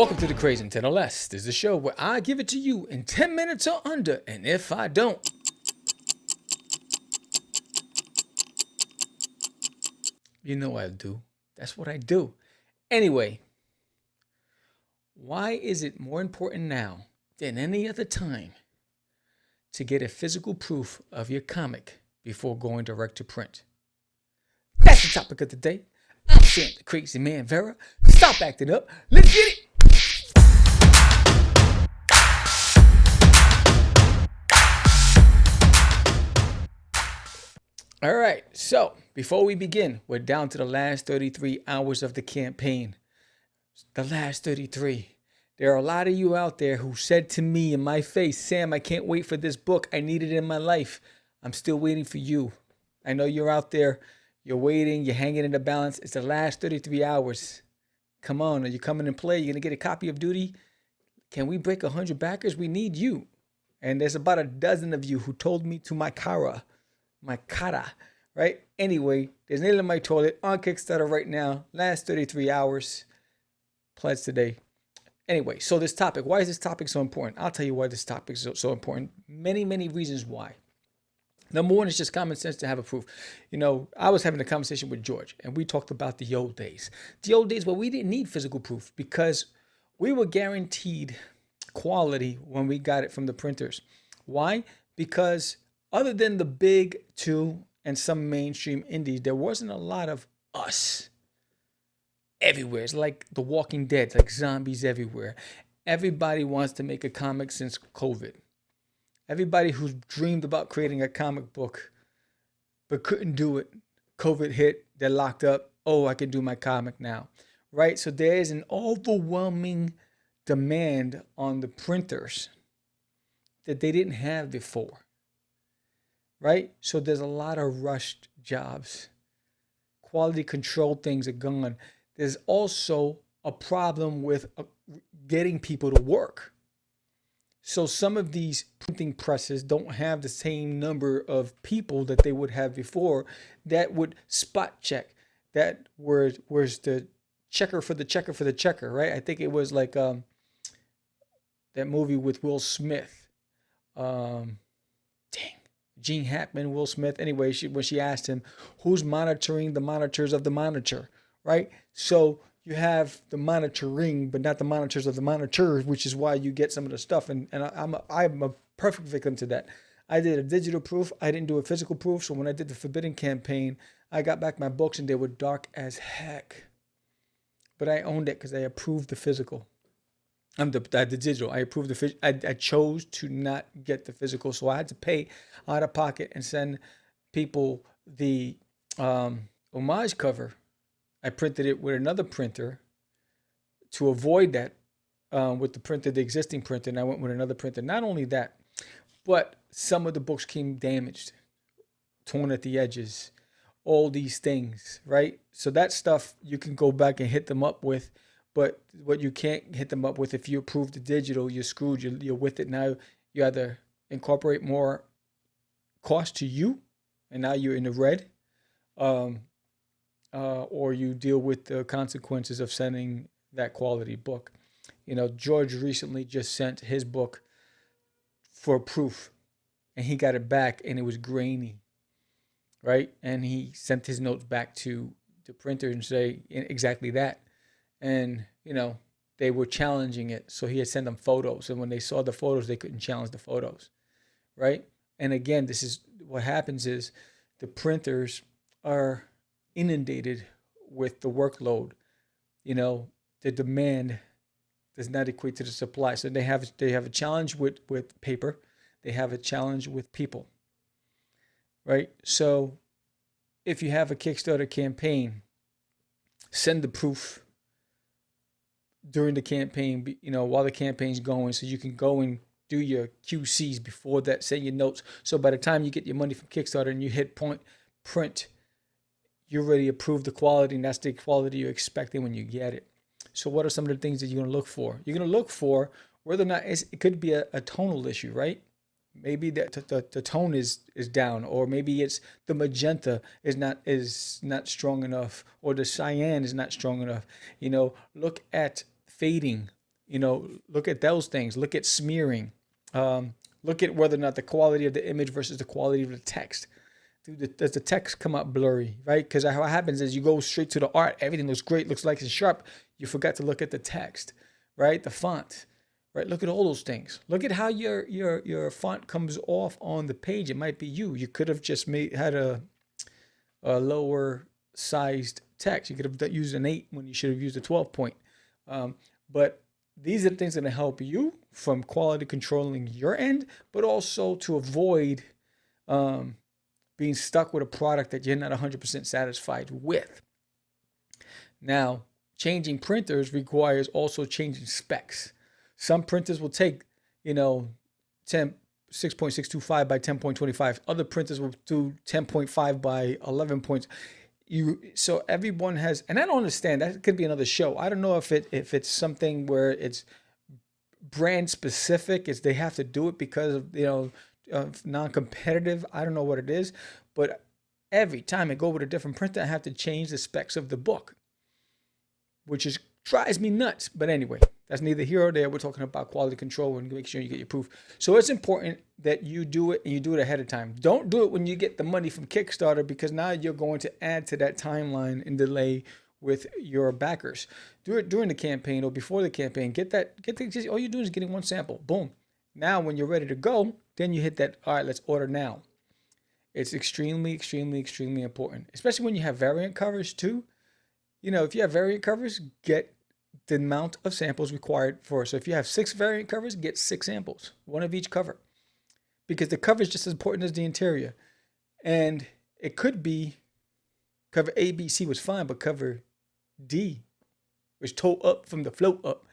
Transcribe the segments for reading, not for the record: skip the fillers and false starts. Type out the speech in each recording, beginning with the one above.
Welcome to the Craze in 10 or Less. This is a show where I give it to you in 10 minutes or under, and if I don't, you know I do. That's what I do. Anyway, why is it more important now than any other time to get a physical proof of your comic before going direct to print? That's the topic of the day. I'm Sam, the crazy man Vera. Stop acting up. Let's get it. All right, so before we begin, we're down to the last 33 hours of the campaign. The last 33. There are a lot of you out there who said to me in my face, Sam, I can't wait for this book. I need it in my life. I'm still waiting for you. I know you're out there. You're waiting. You're hanging in the balance. It's the last 33 hours. Come on. Are you coming and play? You're going to get a copy of Duty? Can we break 100 backers? We need you. And there's about a dozen of you who told me to my cara, right? Anyway, there's nail in my toilet on Kickstarter right now. Last 33 hours. Pledge today. Anyway, so this topic, why is this topic so important? I'll tell you why this topic is so important. Many reasons why. Number one is just common sense to have a proof. You know, I was having a conversation with George, and we talked about the old days. The old days where we didn't need physical proof because we were guaranteed quality when we got it from the printers. Why? Because other than the big two and some mainstream indies, there wasn't a lot of us everywhere. It's like The Walking Dead, like zombies everywhere. Everybody wants to make a comic since COVID. Everybody who's dreamed about creating a comic book but couldn't do it, COVID hit, they're locked up. Oh, I can do my comic now, right? So there is an overwhelming demand on the printers that they didn't have before, right? So there's a lot of rushed jobs. Quality control things are gone. There's also a problem with getting people to work. So some of these printing presses don't have the same number of people that they would have before that would spot check. That where's the checker for the checker, right? I think it was like that movie with Will Smith. Gene Hackman, Will Smith. Anyway, when she asked him, who's monitoring the monitors of the monitor, right? So you have the monitoring, but not the monitors of the monitors, which is why you get some of the stuff. And I'm a perfect victim to that. I did a digital proof. I didn't do a physical proof. So when I did the Forbidden campaign, I got back my books and they were dark as heck. But I owned it because I approved the physical. The digital. I approved the I chose to not get the physical, so I had to pay out of pocket and send people the homage cover. I printed it with another printer to avoid that with the existing printer, and I went with another printer. Not only that, but some of the books came damaged, torn at the edges, all these things, right? So that stuff you can go back and hit them up with, but what you can't hit them up with, if you approve the digital, you're screwed. You're with it now. You either incorporate more cost to you, and now you're in the red, or you deal with the consequences of sending that quality book. You know, George recently just sent his book for proof, and he got it back, and it was grainy, right? And he sent his notes back to the printer and say exactly that. And, you know, they were challenging it. So he had sent them photos. And when they saw the photos, they couldn't challenge the photos, right? And again, this is what happens is the printers are inundated with the workload. You know, the demand does not equate to the supply. So they have a challenge with paper. They have a challenge with people, right? So if you have a Kickstarter campaign, send the proof during the campaign, you know, while the campaign's going, so you can go and do your QCs before that, say your notes. So by the time you get your money from Kickstarter and you hit print, you already approved the quality, and that's the quality you're expecting when you get it. So what are some of the things that you're going to look for? You're going to look for whether or not it could be a tonal issue, right? Maybe the tone is down, or maybe it's the magenta is not strong enough, or the cyan is not strong enough. You know, look at fading. look at those things. Look at smearing. Look at whether or not the quality of the image versus the quality of the text. Does the text come out blurry, right? Because what happens is you go straight to the art. Everything looks great, looks like it's sharp. You forgot to look at the text, right? The font, right? Look at all those things. Look at how your font comes off on the page. It might be you. You could have just had a lower sized text. You could have used an 8 when you should have used a 12 point. But these are the things that are going to help you from quality controlling your end, but also to avoid being stuck with a product that you're not 100% satisfied with. Now, changing printers requires also changing specs. Some printers will take, 6.625 by 10.25. Other printers will do 10.5 by 11 points. So everyone has, and I don't understand. That could be another show. I don't know if it's something where it's brand specific. It's they have to do it because of non-competitive. I don't know what it is, but every time I go with a different printer, I have to change the specs of the book, which drives me nuts. But anyway, that's neither here or there. We're talking about quality control and make sure you get your proof. So it's important that you do it and you do it ahead of time. Don't do it when you get the money from Kickstarter, because now you're going to add to that timeline and delay with your backers. Do it during the campaign or before the campaign. All you're doing is getting one sample. Boom. Now, when you're ready to go, then you hit that, all right, let's order now. It's extremely, extremely, extremely important, especially when you have variant covers too. If you have variant covers, get the amount of samples required for. So if you have 6 variant covers, get 6 samples, one of each cover, because the cover is just as important as the interior. And it could be cover A, B, C was fine, but cover D was toe up from the float up.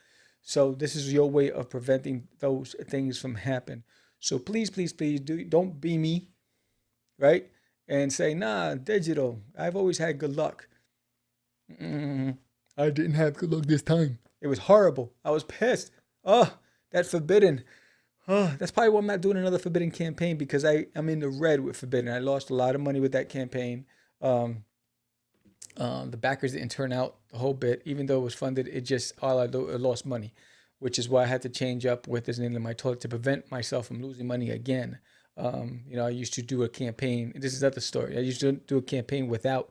So this is your way of preventing those things from happening. So please, please, please don't be me, right? And say, nah, digital, I've always had good luck. I didn't have good luck this time. It was horrible. I was pissed. Oh, that Forbidden. Oh, that's probably why I'm not doing another Forbidden campaign, because I'm in the red with Forbidden. I lost a lot of money with that campaign. The backers didn't turn out the whole bit, even though it was funded. I lost money, which is why I had to change up with this name in my toilet to prevent myself from losing money again. I used to do a campaign. This is another story. I used to do a campaign without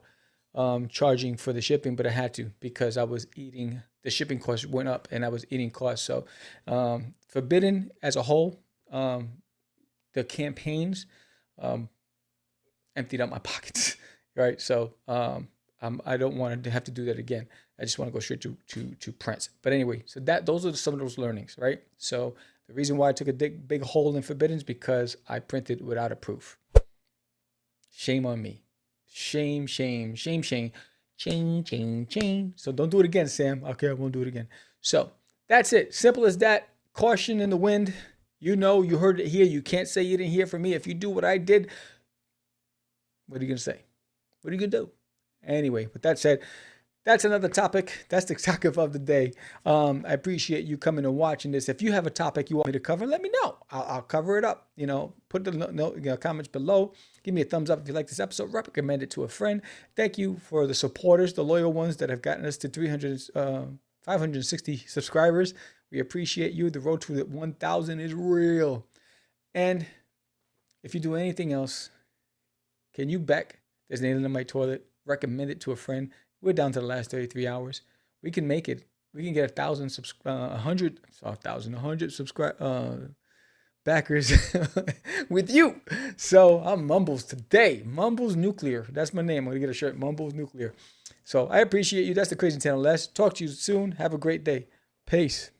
charging for the shipping, but I had to, because the shipping costs went up and I was eating costs. So Forbidden as a whole, the campaigns emptied out my pockets, right? So I don't want to have to do that again. I just want to go straight to prints. But anyway, so those are some of those learnings, right? So the reason why I took a big hole in Forbidden is because I printed without a proof. Shame on me. Shame, shame, shame, shame, chain, chain, chain. So don't do it again, Sam. Okay, I won't do it again. So that's it. Simple as that. Caution in the wind. You heard it here. You can't say you didn't hear from me. If you do what I did, what are you going to say? What are you going to do? Anyway, with that said, that's another topic. That's the topic of the day. I appreciate you coming and watching this. If you have a topic you want me to cover, let me know. I'll cover it up. Put the comments below. Give me a thumbs up if you like this episode. Recommend it to a friend. Thank you for the supporters, the loyal ones that have gotten us to 560 subscribers. We appreciate you. The road to 1,000 is real. And if you do anything else, can you back There's an alien in my toilet? Recommend it to a friend. We're down to the last 33 hours. We can make it. We can get 100 backers with you. So I'm Mumbles today. Mumbles Nuclear. That's my name. I'm going to get a shirt. Mumbles Nuclear. So I appreciate you. That's the Crazy Channel. Let's talk to you soon. Have a great day. Peace.